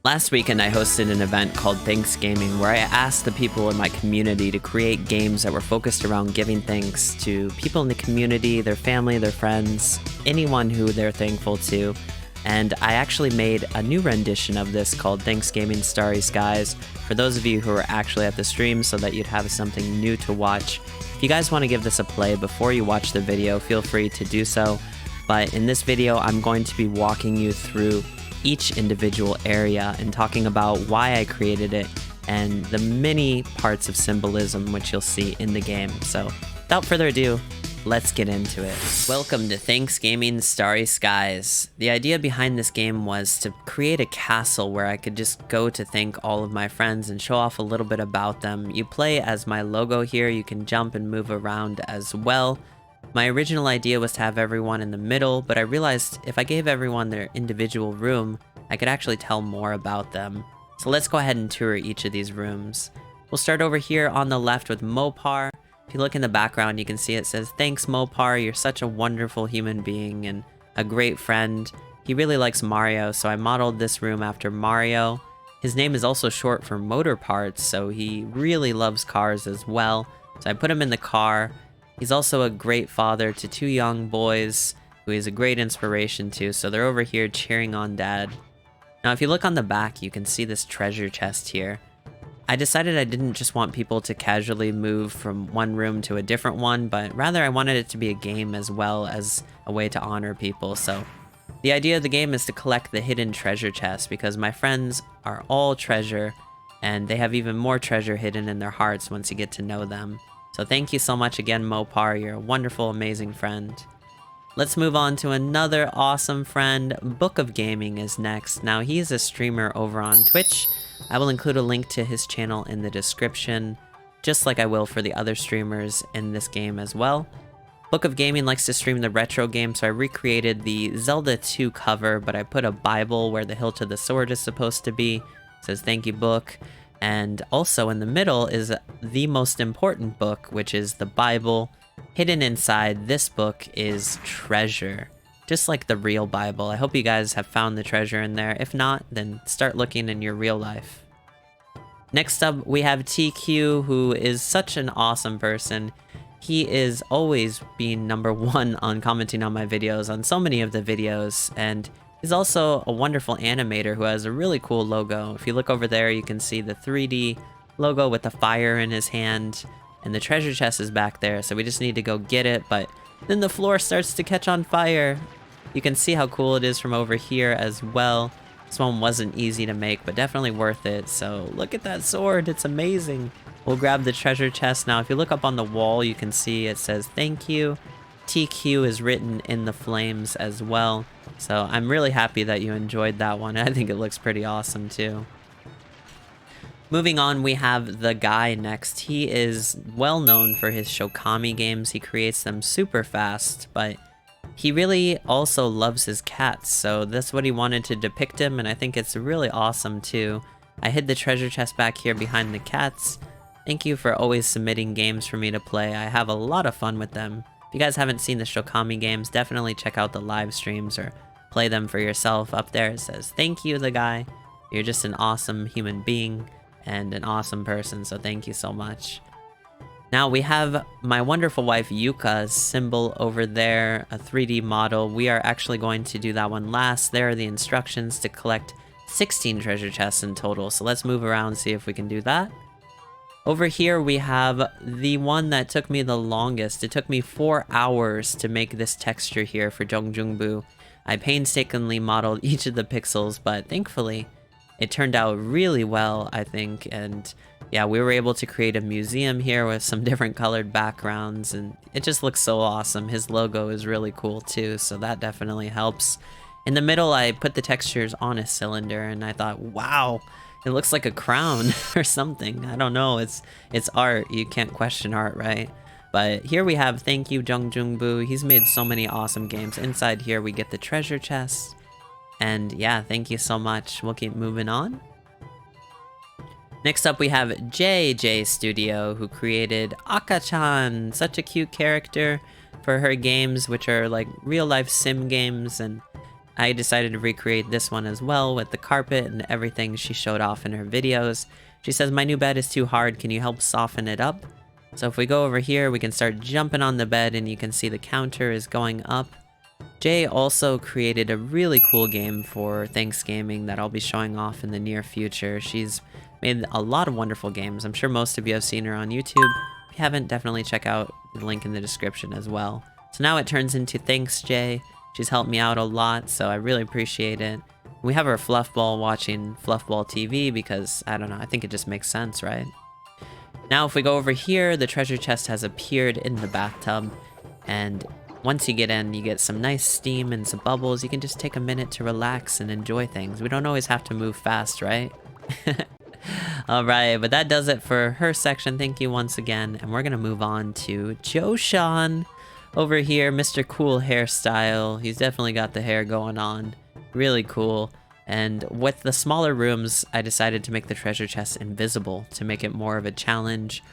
Last weekend, I hosted an event called Thanks Gaming, where I asked the people in my community to create games that were focused around giving thanks to people in the community, their family, their friends, anyone who they're thankful to. And I actually made a new rendition of this called Thanks Gaming Starry Skies for those of you who are actually at the stream so that you'd have something new to watch. If you guys want to give this a play before you watch the video, feel free to do so. But in this video, I'm going to be walking you through each individual area and talking about why I created it and the many parts of symbolism which you'll see in the game. So without further ado, let's get into it. Welcome to Thanks Gaming Starry Skies. The idea behind this game was to create a castle where I could just go to thank all of my friends and show off a little bit about them. You play as my logo here. You can jump and move around as well. My original idea was to have everyone in the middle, but I realized if I gave everyone their individual room, I could actually tell more about them. So let's go ahead and tour each of these rooms. We'll start over here on the left with Mopar. If you look in the background, you can see it says, "Thanks Mopar, you're such a wonderful human being and a great friend." He really likes Mario, so I modeled this room after Mario. His name is also short for motor parts, so he really loves cars as well. So I put him in the car. He's also a great father to two young boys who he's a great inspiration to, so they're over here cheering on Dad. Now if you look on the back, you can see this treasure chest here. I decided I didn't just want people to casually move from one room to a different one, but rather I wanted it to be a game as well as a way to honor people. So the idea of the game is to collect the hidden treasure chest because my friends are all treasure and they have even more treasure hidden in their hearts once you get to know them. So thank you so much again, Mopar. You're a wonderful, amazing friend. Let's move on to another awesome friend. Book of Gaming is next. Now, he's a streamer over on Twitch. I will include a link to his channel in the description, just like I will for the other streamers in this game as well. Book of Gaming likes to stream the retro game, so I recreated the Zelda 2 cover, but I put a Bible where the hilt of the sword is supposed to be. It says, "Thank you, book." And also in the middle is the most important book, which is the Bible. Hidden inside this book is treasure, just like the real Bible. I hope you guys have found the treasure in there. If not, then start looking in your real life. Next up, we have TQ, who is such an awesome person. He is always being #1 on commenting on my videos, on so many of the videos, and he's also a wonderful animator who has a really cool logo. If you look over there, you can see the 3D logo with the fire in his hand, and the treasure chest is back there, so we just need to go get it, but then the floor starts to catch on fire. You can see how cool it is from over here as well. This one wasn't easy to make, but definitely worth it, so look at that sword, it's amazing. We'll grab the treasure chest now. If you look up on the wall, you can see it says, "Thank you." TQ is written in the flames as well. So I'm really happy that you enjoyed that one. I think it looks pretty awesome too. Moving on, we have the guy next. He is well known for his Shokami games. He creates them super fast, but he really also loves his cats. So that's what he wanted to depict him, and I think it's really awesome too. I hid the treasure chest back here behind the cats. Thank you for always submitting games for me to play. I have a lot of fun with them. If you guys haven't seen the Shokami games, definitely check out the live streams or play them for yourself. Up there it says, "Thank you, the guy. You're just an awesome human being and an awesome person, so thank you so much." Now we have my wonderful wife Yuka's symbol over there, a 3D model. We are actually going to do that one last. There are the instructions to collect 16 treasure chests in total, so let's move around and see if we can do that. Over here we have the one that took me the longest. It took me 4 hours to make this texture here for Jongjungbu. I painstakingly modeled each of the pixels, but thankfully it turned out really well, I think. And yeah, we were able to create a museum here with some different colored backgrounds, and it just looks so awesome. His logo is really cool too, so that definitely helps. In the middle, I put the textures on a cylinder, and I thought, wow, it looks like a crown or something. I don't know, it's art. You can't question art, right? But here we have Thank You Jongjungbu. He's made so many awesome games. Inside here we get the treasure chest. And yeah, thank you so much. We'll keep moving on. Next up we have jJae Studio, who created Aka-chan, such a cute character for her games, which are like real life sim games, and I decided to recreate this one as well with the carpet and everything she showed off in her videos. She says, my new bed is too hard, can you help soften it up? So if we go over here, we can start jumping on the bed and you can see the counter is going up. Jay also created a really cool game for Thanksgiving that I'll be showing off in the near future. She's made a lot of wonderful games. I'm sure most of you have seen her on YouTube. If you haven't, definitely check out the link in the description as well. So now it turns into Thanks Jay. She's helped me out a lot, so I really appreciate it. We have our Fluffball watching Fluffball TV because, I don't know, I think it just makes sense, right? Now if we go over here, the treasure chest has appeared in the bathtub, and once you get in, you get some nice steam and some bubbles. You can just take a minute to relax and enjoy things. We don't always have to move fast, right? Alright, but that does it for her section. Thank you once again, and we're gonna move on to Joshan. Over here, Mr. Cool hairstyle. He's definitely got the hair going on. Really cool. And with the smaller rooms, I decided to make the treasure chest invisible to make it more of a challenge.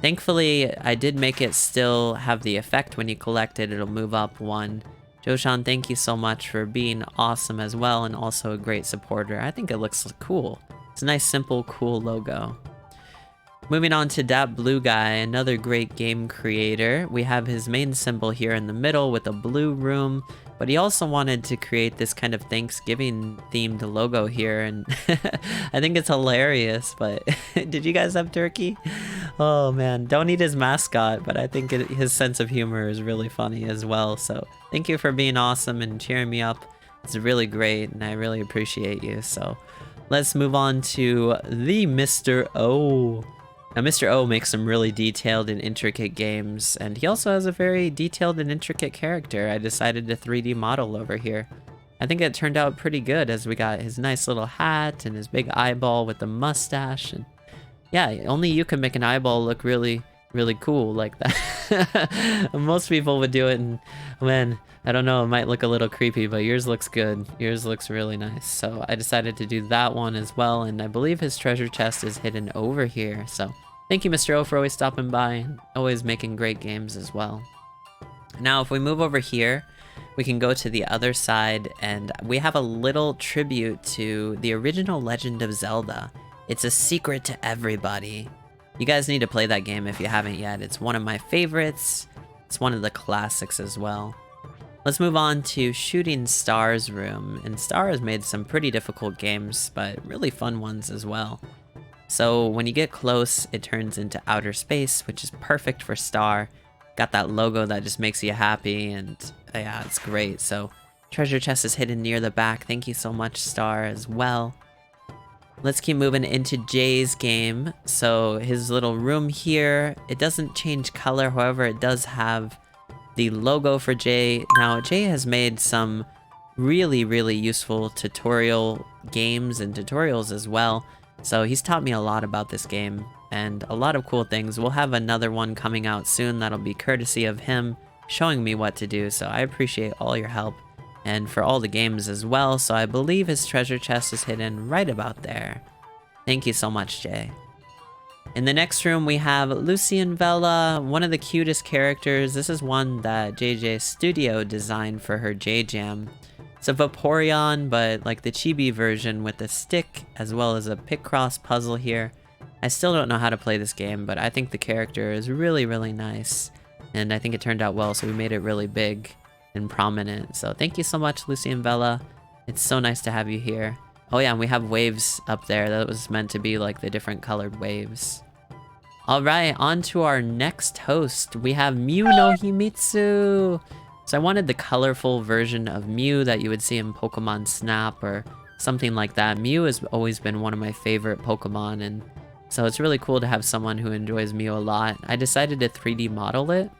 Thankfully, I did make it still have the effect when you collect it, it'll move up one. Joshan, thank you so much for being awesome as well and also a great supporter. I think it looks cool. It's a nice, simple, cool logo. Moving on to that blue guy, another great game creator. We have his main symbol here in the middle with a blue room, but he also wanted to create this kind of Thanksgiving themed logo here, and I think it's hilarious, but did you guys have turkey? Oh man, don't eat his mascot, but I think his sense of humor is really funny as well, so thank you for being awesome and cheering me up. It's really great, and I really appreciate you, so let's move on to the Mr. O. Now, Mr. O makes some really detailed and intricate games, and he also has a very detailed and intricate character. I decided to 3D model over here. I think it turned out pretty good as we got his nice little hat and his big eyeball with the mustache. And yeah, only you can make an eyeball look really, really cool like that. Most people would do it, and man, I don't know, it might look a little creepy, but yours looks good. Yours looks really nice. So I decided to do that one as well, and I believe his treasure chest is hidden over here. So thank you, Mr. O, for always stopping by and always making great games as well. Now, if we move over here, we can go to the other side, and we have a little tribute to the original Legend of Zelda. It's a secret to everybody. You guys need to play that game if you haven't yet. It's one of my favorites. It's one of the classics as well. Let's move on to Shooting Star's room, and Star has made some pretty difficult games, but really fun ones as well. So when you get close, it turns into outer space, which is perfect for Star. Got that logo that just makes you happy, and yeah, it's great. So treasure chest is hidden near the back. Thank you so much, Star, as well. Let's keep moving into Jay's game. So his little room here, it doesn't change color, however, it does have the logo for Jay. Now, Jay has made some really, really useful tutorial games and tutorials as well. So he's taught me a lot about this game and a lot of cool things. We'll have another one coming out soon that'll be courtesy of him showing me what to do. So I appreciate all your help and for all the games as well. So I believe his treasure chest is hidden right about there. Thank you so much, Jay. In the next room, we have Lucy and Vella, one of the cutest characters. This is one that jJae Studio designed for her J-Jam. It's a Vaporeon, but like the chibi version with a stick, as well as a Picross puzzle here. I still don't know how to play this game, but I think the character is really, really nice. And I think it turned out well, so we made it really big and prominent. So thank you so much, Lucy and Vella. It's so nice to have you here. Oh yeah, and we have waves up there. That was meant to be like the different colored waves. Alright, on to our next host. We have Mew no Himitsu. So I wanted the colorful version of Mew that you would see in Pokemon Snap or something like that. Mew has always been one of my favorite Pokemon, and so it's really cool to have someone who enjoys Mew a lot. I decided to 3D model it,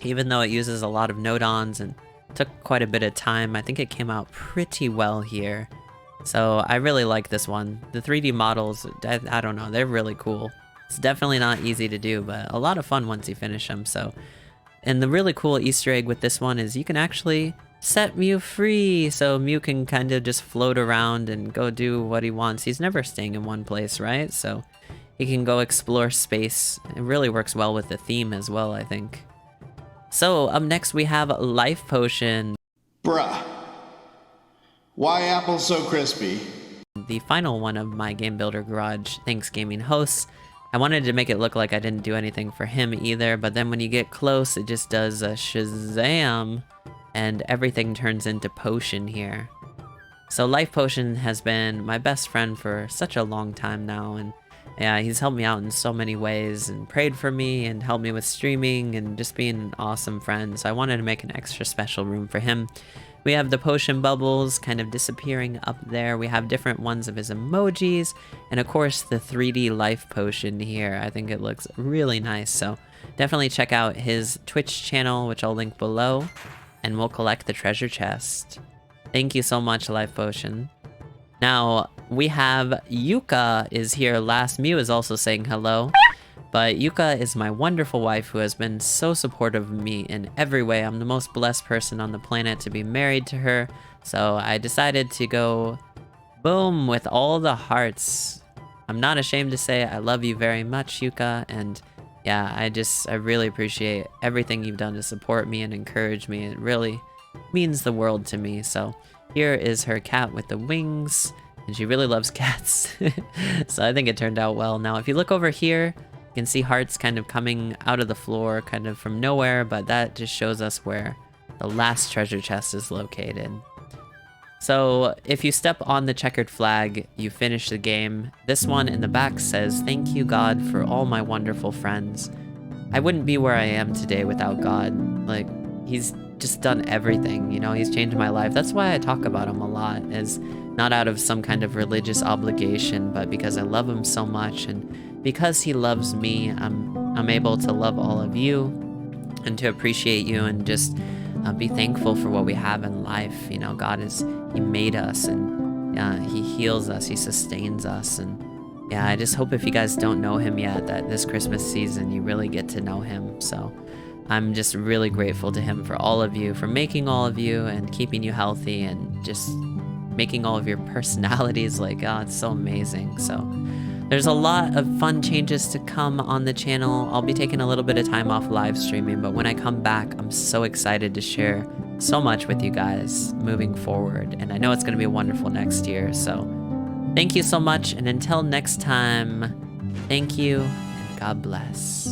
even though it uses a lot of nodons and took quite a bit of time. I think it came out pretty well here. So I really like this one. The 3D models, I don't know, they're really cool. It's definitely not easy to do, but a lot of fun once you finish them. So, and the really cool Easter egg with this one is you can actually set Mew free. So Mew can kind of just float around and go do what he wants. He's never staying in one place, right? So he can go explore space. It really works well with the theme as well, I think. So up next we have Life Potion. Bruh. Why apples so crispy? The final one of my Game Builder Garage Thanks Gaming hosts. I wanted to make it look like I didn't do anything for him either, but then when you get close, it just does a Shazam, and everything turns into Potion here. So Life Potion has been my best friend for such a long time now, and yeah, he's helped me out in so many ways, and prayed for me, and helped me with streaming, and just being an awesome friend, so I wanted to make an extra special room for him. We have the potion bubbles kind of disappearing up there. We have different ones of his emojis. And of course, the 3D life potion here. I think it looks really nice. So definitely check out his Twitch channel, which I'll link below. And we'll collect the treasure chest. Thank you so much, Life Potion. Now, we have Yuka is here. Last Mew is also saying hello. But Yuka is my wonderful wife who has been so supportive of me in every way. I'm the most blessed person on the planet to be married to her. So I decided to go boom with all the hearts. I'm not ashamed to say I love you very much, Yuka. And yeah, I really appreciate everything you've done to support me and encourage me. It really means the world to me. So here is her cat with the wings. And she really loves cats. So I think it turned out well. Now, if you look over here, you can see hearts kind of coming out of the floor, kind of from nowhere, but that just shows us where the last treasure chest is located. So if you step on the checkered flag, you finish the game. This one in the back says, "Thank you, God, for all my wonderful friends. I wouldn't be where I am today without God." Like, he's just done everything, you know, he's changed my life. That's why I talk about him a lot, is not out of some kind of religious obligation, but because I love him so much, and because he loves me, I'm able to love all of you and to appreciate you and just be thankful for what we have in life. You know, he made us, and he heals us, he sustains us. And yeah, I just hope if you guys don't know him yet, that this Christmas season you really get to know him. So I'm just really grateful to him for all of you, for making all of you and keeping you healthy and just making all of your personalities. Like, oh, it's so amazing. So there's a lot of fun changes to come on the channel. I'll be taking a little bit of time off live streaming, but when I come back, I'm so excited to share so much with you guys moving forward. And I know it's going to be wonderful next year. So thank you so much. And until next time, thank you and God bless.